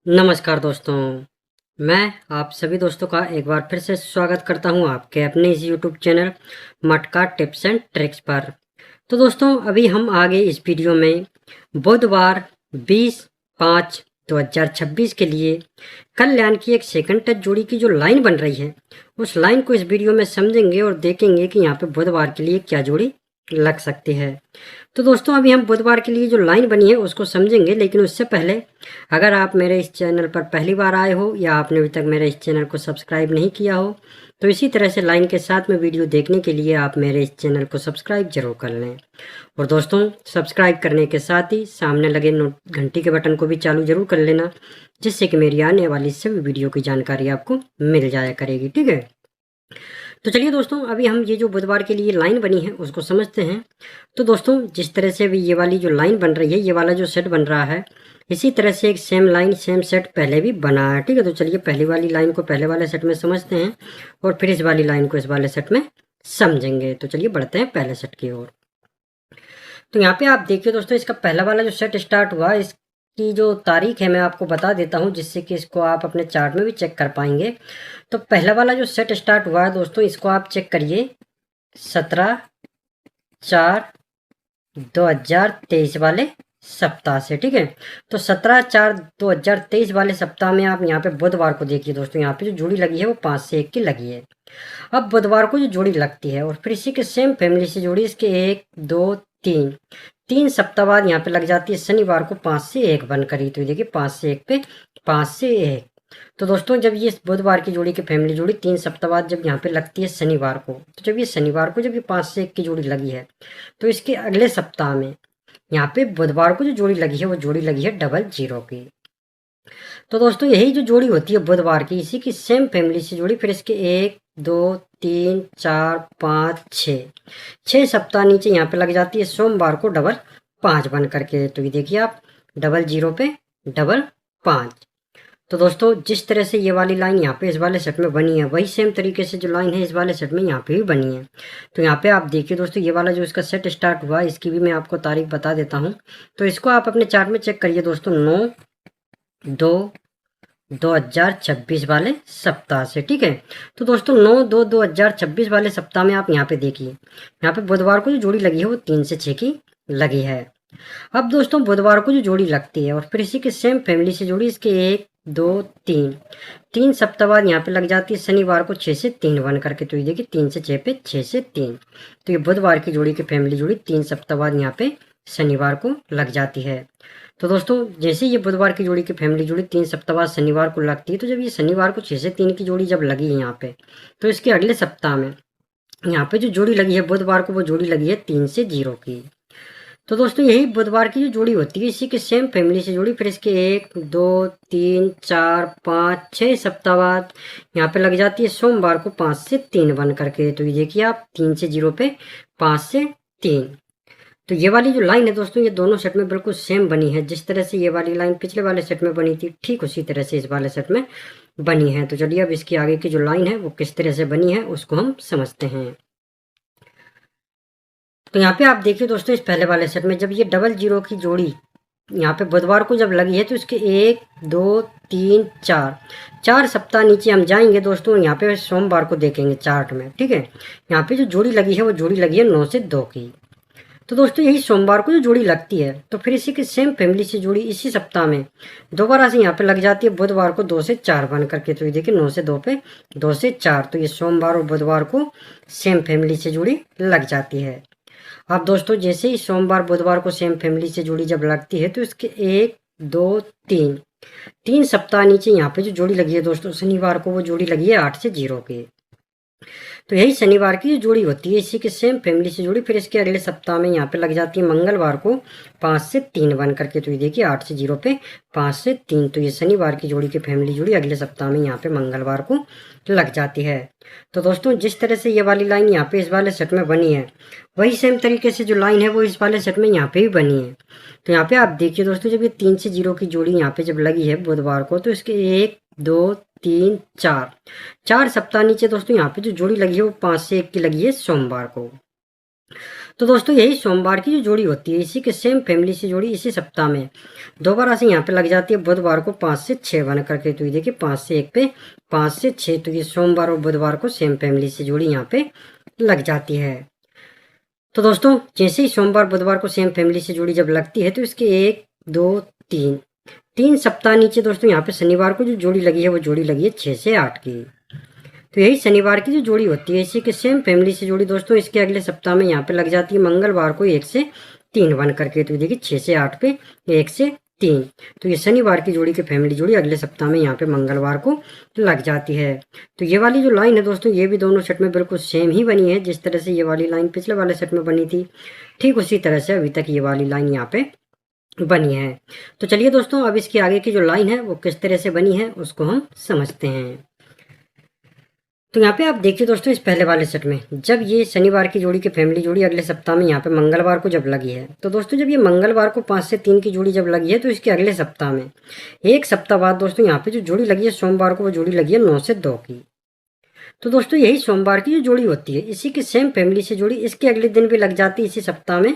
नमस्कार दोस्तों, मैं आप सभी दोस्तों का एक बार फिर से स्वागत करता हूं आपके अपने इस यूट्यूब चैनल मटका टिप्स एंड ट्रिक्स पर। तो दोस्तों अभी हम आगे इस वीडियो में बुधवार 20/5/2026 के लिए कल्याण की एक सेकंड टच जोड़ी की जो लाइन बन रही है उस लाइन को इस वीडियो में समझेंगे और देखेंगे कि यहाँ पे बुधवार के लिए क्या जोड़ी लग सकती है। तो दोस्तों अभी हम बुधवार के लिए जो लाइन बनी है उसको समझेंगे, लेकिन उससे पहले अगर आप मेरे इस चैनल पर पहली बार आए हो या आपने अभी तक मेरे इस चैनल को सब्सक्राइब नहीं किया हो तो इसी तरह से लाइन के साथ में वीडियो देखने के लिए आप मेरे इस चैनल को सब्सक्राइब जरूर कर लें। और दोस्तों सब्सक्राइब करने के साथ ही सामने लगे घंटी के बटन को भी चालू जरूर कर लेना, जिससे कि मेरी आने वाली सभी वीडियो की जानकारी आपको मिल जाया करेगी। ठीक है, तो चलिए दोस्तों अभी हम ये जो बुधवार के लिए लाइन बनी है उसको समझते हैं। तो दोस्तों जिस तरह से अभी ये वाली जो लाइन बन रही है, ये वाला जो सेट बन रहा है, इसी तरह से एक सेम लाइन सेम सेट पहले भी बना है। ठीक है, तो चलिए पहली वाली लाइन को पहले वाले सेट में समझते हैं और फिर इस वाली लाइन को इस वाले सेट में समझेंगे। तो चलिए बढ़ते हैं पहले सेट की ओर। तो यहाँ पे आप देखिए दोस्तों, इसका पहला वाला जो सेट स्टार्ट हुआ इसकी जो तारीख है मैं आपको बता देता हूँ, जिससे कि इसको आप अपने चार्ट में भी चेक कर पाएंगे। तो पहला वाला जो सेट स्टार्ट हुआ है दोस्तों, इसको आप चेक करिए 17/4/2023 वाले सप्ताह से। ठीक है, तो 17/4/2023 वाले सप्ताह में आप यहाँ पे बुधवार को देखिए दोस्तों, यहाँ पे जो जोड़ी लगी है वो 5 से 1 की लगी है। अब बुधवार को जो जोड़ी लगती है और फिर इसी के सेम फैमिली से जोड़ी इसके 1 2 3 3 सप्ताह बाद यहाँ पे लग जाती है शनिवार को 5 से 1 बन करी। तो ये देखिए 5 से 1 पे 5 से 1। तो दोस्तों जब ये बुधवार की जोड़ी की फैमिली जोड़ी 3 सप्ताह बाद जब यहाँ पे लगती है शनिवार को, तो जब ये शनिवार को जब ये 5 से 1 की जोड़ी लगी है तो इसके अगले सप्ताह में यहाँ पे बुधवार को जो जोड़ी लगी है वो जोड़ी लगी है 00 की। तो दोस्तों यही जो जोड़ी होती है बुधवार की, इसी की सेम फैमिली से जोड़ी, फिर इसके 1 2 3 4 5 6 सप्ताह नीचे यहाँ पे लग जाती है सोमवार को 5 बन करके। तो ये देखिए आप 00 पे 5। तो दोस्तों जिस तरह से ये वाली लाइन यहाँ पे इस वाले सेट में बनी है, वही सेम तरीके से जो लाइन है इस वाले सेट में यहाँ पे भी बनी है। तो यहाँ पे आप देखिए दोस्तों, ये वाला जो इसका सेट स्टार्ट हुआ इसकी भी मैं आपको तारीख बता देता हूँ। तो इसको आप अपने चार्ट में चेक करिए दोस्तों, 9/2/2026 वाले सप्ताह से। ठीक है, तो दोस्तों 9/2/2026 वाले सप्ताह में आप यहाँ पे देखिए, यहाँ पे बुधवार को जो जोड़ी लगी है वो 3 से 6 की लगी है। अब दोस्तों बुधवार को जो जोड़ी लगती है और फिर इसी के सेम फैमिली से जोड़ी इसके 1 2 3 सप्ताह बाद यहाँ पे लग जाती है शनिवार को 6 से 3 बन करके। तो ये देखिए 3 से 6 पे 6 से 3। तो ये बुधवार की जोड़ी की फैमिली जोड़ी 3 सप्ताह बाद यहाँ पे शनिवार को लग जाती है। तो दोस्तों जैसे ये बुधवार की जोड़ी की फैमिली जोड़ी 3 सप्ताह बाद शनिवार को लगती है, तो जब ये शनिवार को 6 से 3 की जोड़ी जब लगी है यहाँ पे, तो इसके अगले सप्ताह में यहाँ पे जो जोड़ी लगी है बुधवार को वो जोड़ी लगी है 3 से 0 की। तो दोस्तों यही बुधवार की जो जोड़ी होती है इसी के सेम फैमिली से जोड़ी, फिर इसके 1 2 3 4 5 6 सप्ताह बाद यहाँ पे लग जाती है सोमवार को 5 से 3 बन करके। तो ये देखिए आप 3 से 0 पे 5 से 3। तो ये वाली जो लाइन है दोस्तों, ये दोनों सेट में बिल्कुल सेम बनी है। जिस तरह से ये वाली लाइन पिछले वाले सेट में बनी थी, ठीक उसी तरह से इस वाले सेट में बनी है। तो चलिए अब इसकी आगे की जो लाइन है वो किस तरह से बनी है उसको हम समझते हैं। तो यहाँ पे आप देखिए दोस्तों, इस पहले वाले सेट में जब ये 00 की जोड़ी यहाँ पे बुधवार को जब लगी है तो इसके 1 2 3 4 सप्ताह नीचे हम जाएंगे दोस्तों, यहाँ पे सोमवार को देखेंगे चार्ट में। ठीक है, यहाँ पे जो जोड़ी लगी है वो जोड़ी लगी है 9 से 2 की। तो दोस्तों यही सोमवार को जो जोड़ी लगती है तो फिर इसी के सेम फैमिली से जोड़ी इसी सप्ताह में दोबारा से यहाँ पे लग जाती है बुधवार को 2 से 4 बन करके। तो ये देखिए 9 से 2 पे 2 से 4। तो ये सोमवार और बुधवार को सेम फैमिली से जोड़ी लग जाती है। अब दोस्तों जैसे ही सोमवार बुधवार को सेम फैमिली से जोड़ी जब लगती है तो इसके 1 2 3 सप्ताह नीचे यहाँ पे जो जोड़ी लगी है दोस्तों शनिवार को वो जोड़ी लगी है 8 से 0 की। तो यही शनिवार की जो जोड़ी होती है इसी के सेम फैमिली से जोड़ी, फिर इसके अगले सप्ताह में यहाँ पे लग जाती है मंगलवार को 5 से 3 बन करके। तो ये देखिए 8 से 0 पे 5 से 3। तो ये शनिवार की जोड़ी की फैमिली जोड़ी अगले सप्ताह में यहाँ पे मंगलवार को लग जाती है। तो दोस्तों जिस तरह से ये वाली लाइन यहाँ पे इस वाले सेट में बनी है, वही सेम तरीके से जो लाइन है वो इस वाले सेट में यहाँ पे भी बनी है। तो यहाँ पे आप देखिए दोस्तों, जब ये 3 से 0 की जोड़ी यहाँ पे जब लगी है बुधवार को, तो इसके 1 2 3 4 सप्ताह नीचे दोस्तों यहाँ पे जो जोड़ी लगी है वो 5 से 1 की लगी है सोमवार को। तो दोस्तों यही सोमवार की जो जोड़ी होती है इसी के सेम फैमिली से जोड़ी इसी सप्ताह में दोबारा से यहाँ पे लग जाती है बुधवार को 5 से 6 बन करके। तो ये देखिए 5 से 1 पे 5 से 6, तो ये सोमवार और बुधवार को सेम फैमिली से जोड़ी यहाँ पे लग जाती है। तो दोस्तों जैसे ही सोमवार बुधवार को सेम फैमिली से जोड़ी जब लगती है तो इसके 1 2 3 सप्ताह नीचे दोस्तों यहाँ पे शनिवार को जो जोड़ी लगी है वो जोड़ी लगी है 6 से 8 की। तो यही शनिवार की जो जोड़ी होती है इसी के सेम फैमिली से जोड़ी दोस्तों इसके अगले सप्ताह में यहाँ पे लग जाती है मंगलवार को 1 से 3 बन करके। तो देखिए 6 से 8 पे 1 से 3, तो ये शनिवार की जोड़ी की फैमिली जोड़ी अगले सप्ताह में यहाँ पे मंगलवार को लग जाती है। तो ये वाली जो लाइन है दोस्तों ये भी दोनों सेट में बिल्कुल सेम ही बनी है। जिस तरह से ये वाली लाइन पिछले वाले सेट में बनी थी ठीक उसी तरह से अभी तक ये वाली लाइन यहाँ पे बनी है। तो चलिए दोस्तों अब इसके आगे की जो लाइन है वो किस तरह से बनी है उसको हम समझते हैं। तो यहाँ पे आप देखिए दोस्तों इस पहले वाले सेट में जब ये शनिवार की जोड़ी की फैमिली जोड़ी अगले सप्ताह में यहाँ पे मंगलवार को जब लगी है तो दोस्तों जब ये मंगलवार को 5 से 3 की जोड़ी जब लगी है तो इसके अगले सप्ताह में एक सप्ताह बाद दोस्तों यहाँ पे जो जोड़ी लगी है सोमवार को वो जोड़ी लगी है 9 से 2 की। तो दोस्तों यही सोमवार की जो जोड़ी होती है इसी की सेम फैमिली से जोड़ी इसके अगले दिन भी लग जाती है इसी सप्ताह में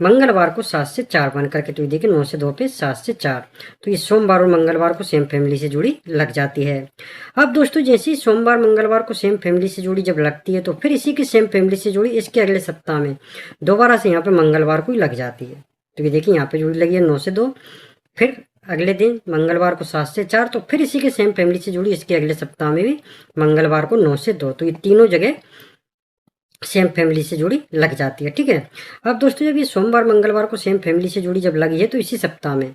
मंगलवार को 7 से 4 बन करके। तो ये देखिए 9 से 2 पे 7 से 4, तो ये सोमवार और मंगलवार को सेम फैमिली से जोड़ी लग जाती है। अब दोस्तों जैसे ही सोमवार मंगलवार को सेम फैमिली से जोड़ी जब लगती है तो फिर इसी की सेम फैमिली से जोड़ी इसके अगले सप्ताह में दोबारा से यहाँ पे मंगलवार को ही लग जाती है। तो ये देखिए यहाँ पे जोड़ी लगी है 9 से 2, फिर अगले दिन मंगलवार को 7 से 4, तो फिर इसी के सेम फैमिली से जोड़ी इसके अगले सप्ताह में भी मंगलवार को 9 से 2, तो ये तीनों जगह सेम फैमिली से जोड़ी लग जाती है। ठीक है, अब दोस्तों जब ये सोमवार मंगलवार को सेम फैमिली से जोड़ी जब लगी है तो इसी सप्ताह में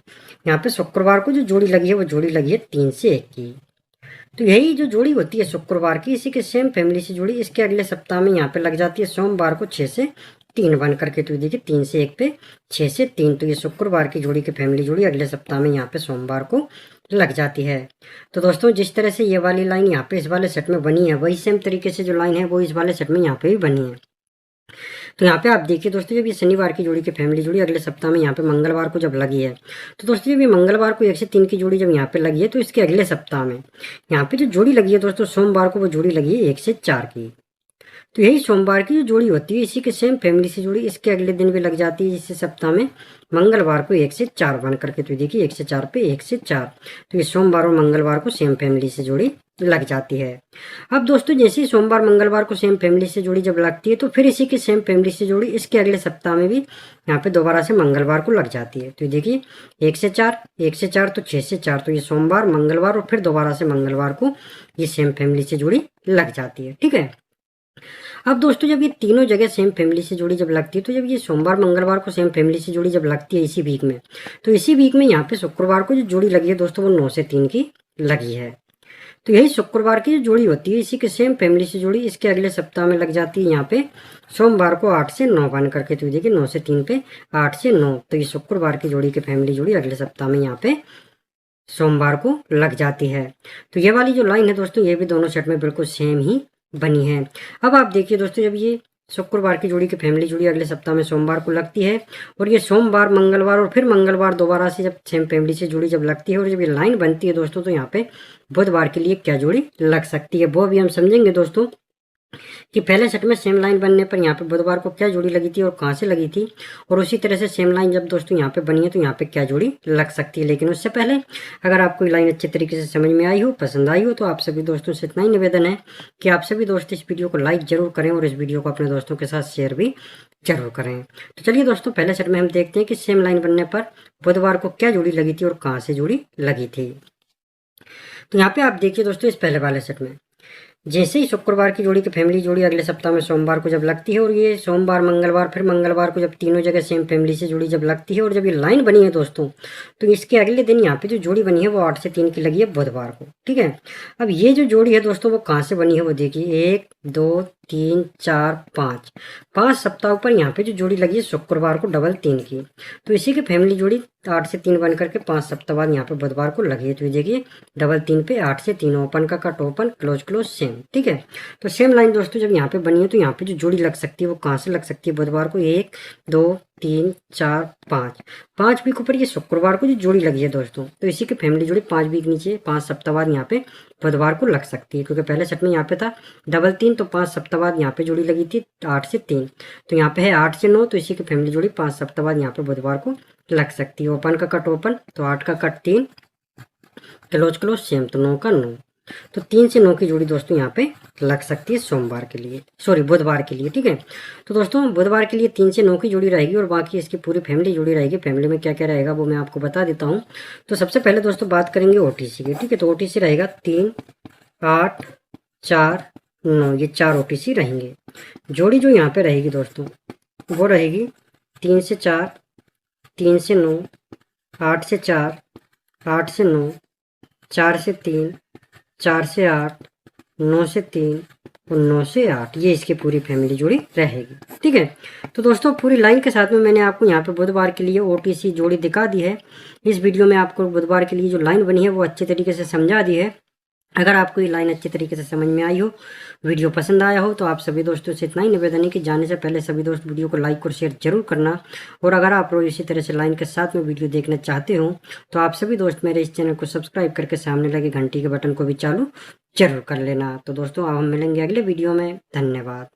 यहाँ पे शुक्रवार को जो जोड़ी लगी है वो जोड़ी लगी है 3 से 1 की। तो यही जो जोड़ी होती है शुक्रवार की इसी के सेम फैमिली से जोड़ी इसके अगले सप्ताह में यहाँ पे लग जाती है सोमवार को 6 से 3 बन करके। तो देखिए 3 से 1 पे 6 से 3, तो ये शुक्रवार की जोड़ी की फैमिली जोड़ी अगले सप्ताह में यहाँ पे सोमवार को लग जाती है। तो दोस्तों जिस तरह से ये वाली लाइन यहाँ पे इस वाले सेट में बनी है वही सेम तरीके से जो लाइन है वो इस वाले सेट में यहाँ पे भी बनी है। तो यहाँ पे आप देखिए दोस्तों जब ये शनिवार की जोड़ी की फैमिली जोड़ी अगले सप्ताह में यहाँ पे मंगलवार को जब लगी है तो दोस्तों जब ये मंगलवार को 1 से 3 की जोड़ी जब यहाँ पे लगी है तो इसके अगले सप्ताह में यहाँ पे जो जोड़ी लगी है दोस्तों सोमवार को वो जोड़ी लगी है 1 से 4 की। तो यही सोमवार की जो जोड़ी होती है इसी के सेम फैमिली से जोड़ी इसके अगले दिन भी लग जाती है इसी सप्ताह में मंगलवार को 1 से 4 बन करके। तो देखिए 1 से 4 पे 1 से 4, तो ये सोमवार और मंगलवार को सेम फैमिली से जोड़ी लग जाती है। अब दोस्तों जैसे ही सोमवार मंगलवार को सेम फैमिली से जोड़ी जब लगती है तो फिर इसी की सेम फैमिली से जोड़ी इसके अगले सप्ताह में भी यहाँ पे दोबारा से मंगलवार को लग जाती है। तो देखिए 1 से 4 तो 6 से 4, तो ये सोमवार मंगलवार और फिर दोबारा से मंगलवार को ये सेम फैमिली से जोड़ी लग जाती है। ठीक है, अब दोस्तों जब ये तीनों जगह सेम फैमिली से जोड़ी जब लगती है तो जब ये सोमवार मंगलवार को सेम फैमिली से जोड़ी जब लगती है इसी वीक में तो इसी वीक में यहाँ पे शुक्रवार को जो जोड़ी लगी है दोस्तों वो 9 से 3 की लगी है। तो यही शुक्रवार की जो जोड़ी होती है इसी के सेम फैमिली से जोड़ी इसके अगले सप्ताह में लग जाती है यहाँ पे सोमवार को 8 से 9 बन करके। तो देखिए 9 से 3 पे 8 से 9, तो ये शुक्रवार की जोड़ी की फैमिली जोड़ी अगले सप्ताह में यहाँ पे सोमवार को लग जाती है। तो ये वाली जो लाइन है दोस्तों ये भी दोनों सेट में बिल्कुल सेम ही बनी है। अब आप देखिए दोस्तों जब ये शुक्रवार की जोड़ी की फैमिली जोड़ी अगले सप्ताह में सोमवार को लगती है और ये सोमवार मंगलवार और फिर मंगलवार दोबारा से जब सेम फैमिली से जोड़ी जब लगती है और जब ये लाइन बनती है दोस्तों तो यहाँ पे बुधवार के लिए क्या जोड़ी लग सकती है वो भी हम समझेंगे दोस्तों कि पहले सेट में सेम लाइन बनने पर यहाँ पे बुधवार को क्या जोड़ी लगी थी और कहाँ से लगी थी, और उसी तरह से सेम लाइन जब दोस्तों यहाँ पे बनी है तो यहाँ पे क्या जोड़ी लग सकती है। लेकिन उससे पहले अगर आपको ये लाइन अच्छे तरीके से समझ में आई हो, पसंद आई हो, तो आप सभी दोस्तों से इतना ही निवेदन है कि आप सभी दोस्त इस वीडियो को लाइक जरूर करें और इस वीडियो को अपने दोस्तों के साथ शेयर भी जरूर करें। तो चलिए दोस्तों पहले सेट में हम देखते हैं कि सेम लाइन बनने पर बुधवार को क्या जोड़ी लगी थी और कहाँ से जोड़ी लगी थी। तो यहाँ पे आप देखिए दोस्तों इस पहले वाले सेट में जैसे ही शुक्रवार की जोड़ी की फैमिली जोड़ी अगले सप्ताह में सोमवार को जब लगती है और ये सोमवार मंगलवार फिर मंगलवार को जब तीनों जगह सेम फैमिली से जोड़ी जब लगती है और जब ये लाइन बनी है दोस्तों तो इसके अगले दिन यहाँ पे जो जोड़ी बनी है वो 8 से 3 की लगी है बुधवार को। ठीक है, अब ये जो जोड़ी है दोस्तों वो कहाँ से बनी है वो देखिए 1 2 3 4 5 सप्ताह पर यहाँ पे जो जोड़ी लगी है शुक्रवार को डबल 3 की, तो इसी की फैमिली जोड़ी 8 से 3 बन करके 5 सप्ताह बाद यहाँ पे बुधवार को लगी है। तो ये देखिए डबल 3 पे 8 से 3 ओपन का cut open close close same. ठीक है, तो सेम लाइन दोस्तों जब यहाँ पे बनी है तो यहाँ पे जो जोड़ी लग सकती है वो कहाँ से लग सकती है बुधवार को 1 2 3 4 5 5 वीक ऊपर ये शुक्रवार को जो जोड़ी लगी है दोस्तों, तो इसी की फैमिली जोड़ी 5 वीक नीचे 5 सप्ताह बाद यहाँ पे बुधवार को लग सकती है, क्योंकि पहले सेट में यहाँ पे था डबल 3, तो 5 सप्ताह बाद यहाँ पे जोड़ी लगी थी 8 से 3, तो यहाँ पे है 8 से 9, तो इसी की फैमिली जोड़ी 5 सप्ताह बाद यहाँ पे बुधवार को लग सकती है। ओपन का कट ओपन, तो 8 का कट 3, क्लोज क्लोज सेम, तो 9 का 9, तो 3 से 9 की जोड़ी दोस्तों यहाँ पे लग सकती है सोमवार के लिए, सॉरी बुधवार के लिए, ठीक है। तो दोस्तों बुधवार के लिए 3 से 9 की जोड़ी रहेगी और बाकी इसकी पूरी फैमिली जोड़ी रहेगी। फैमिली में क्या क्या रहेगा वो मैं आपको बता देता हूँ। तो सबसे पहले दोस्तों बात करेंगे ओटीसी की, ठीक है। तो ओटीसी रहेगा 3 8 4 9, ये 4 ओटीसी रहेंगे। जोड़ी जो यहाँ पे रहेगी दोस्तों वो रहेगी 3 से 4, 3 से 9, 8 से 4, 8 से 9, 4 से 3, 4 से 8, 9 से 3 और 9 से 8, ये इसकी पूरी फैमिली जोड़ी रहेगी, ठीक है। तो दोस्तों पूरी लाइन के साथ में मैंने आपको यहाँ पे बुधवार के लिए ओटीसी जोड़ी दिखा दी है। इस वीडियो में आपको बुधवार के लिए जो लाइन बनी है वो अच्छे तरीके से समझा दी है। अगर आपको ये लाइन अच्छी तरीके से समझ में आई हो, वीडियो पसंद आया हो, तो आप सभी दोस्तों से इतना ही निवेदन है कि जाने से पहले सभी दोस्त वीडियो को लाइक और शेयर जरूर करना। और अगर आप लोग इसी तरह से लाइन के साथ में वीडियो देखना चाहते हो तो आप सभी दोस्त मेरे इस चैनल को सब्सक्राइब करके सामने लगे घंटी के बटन को भी चालू जरूर कर लेना। तो दोस्तों अब हम मिलेंगे अगले वीडियो में। धन्यवाद।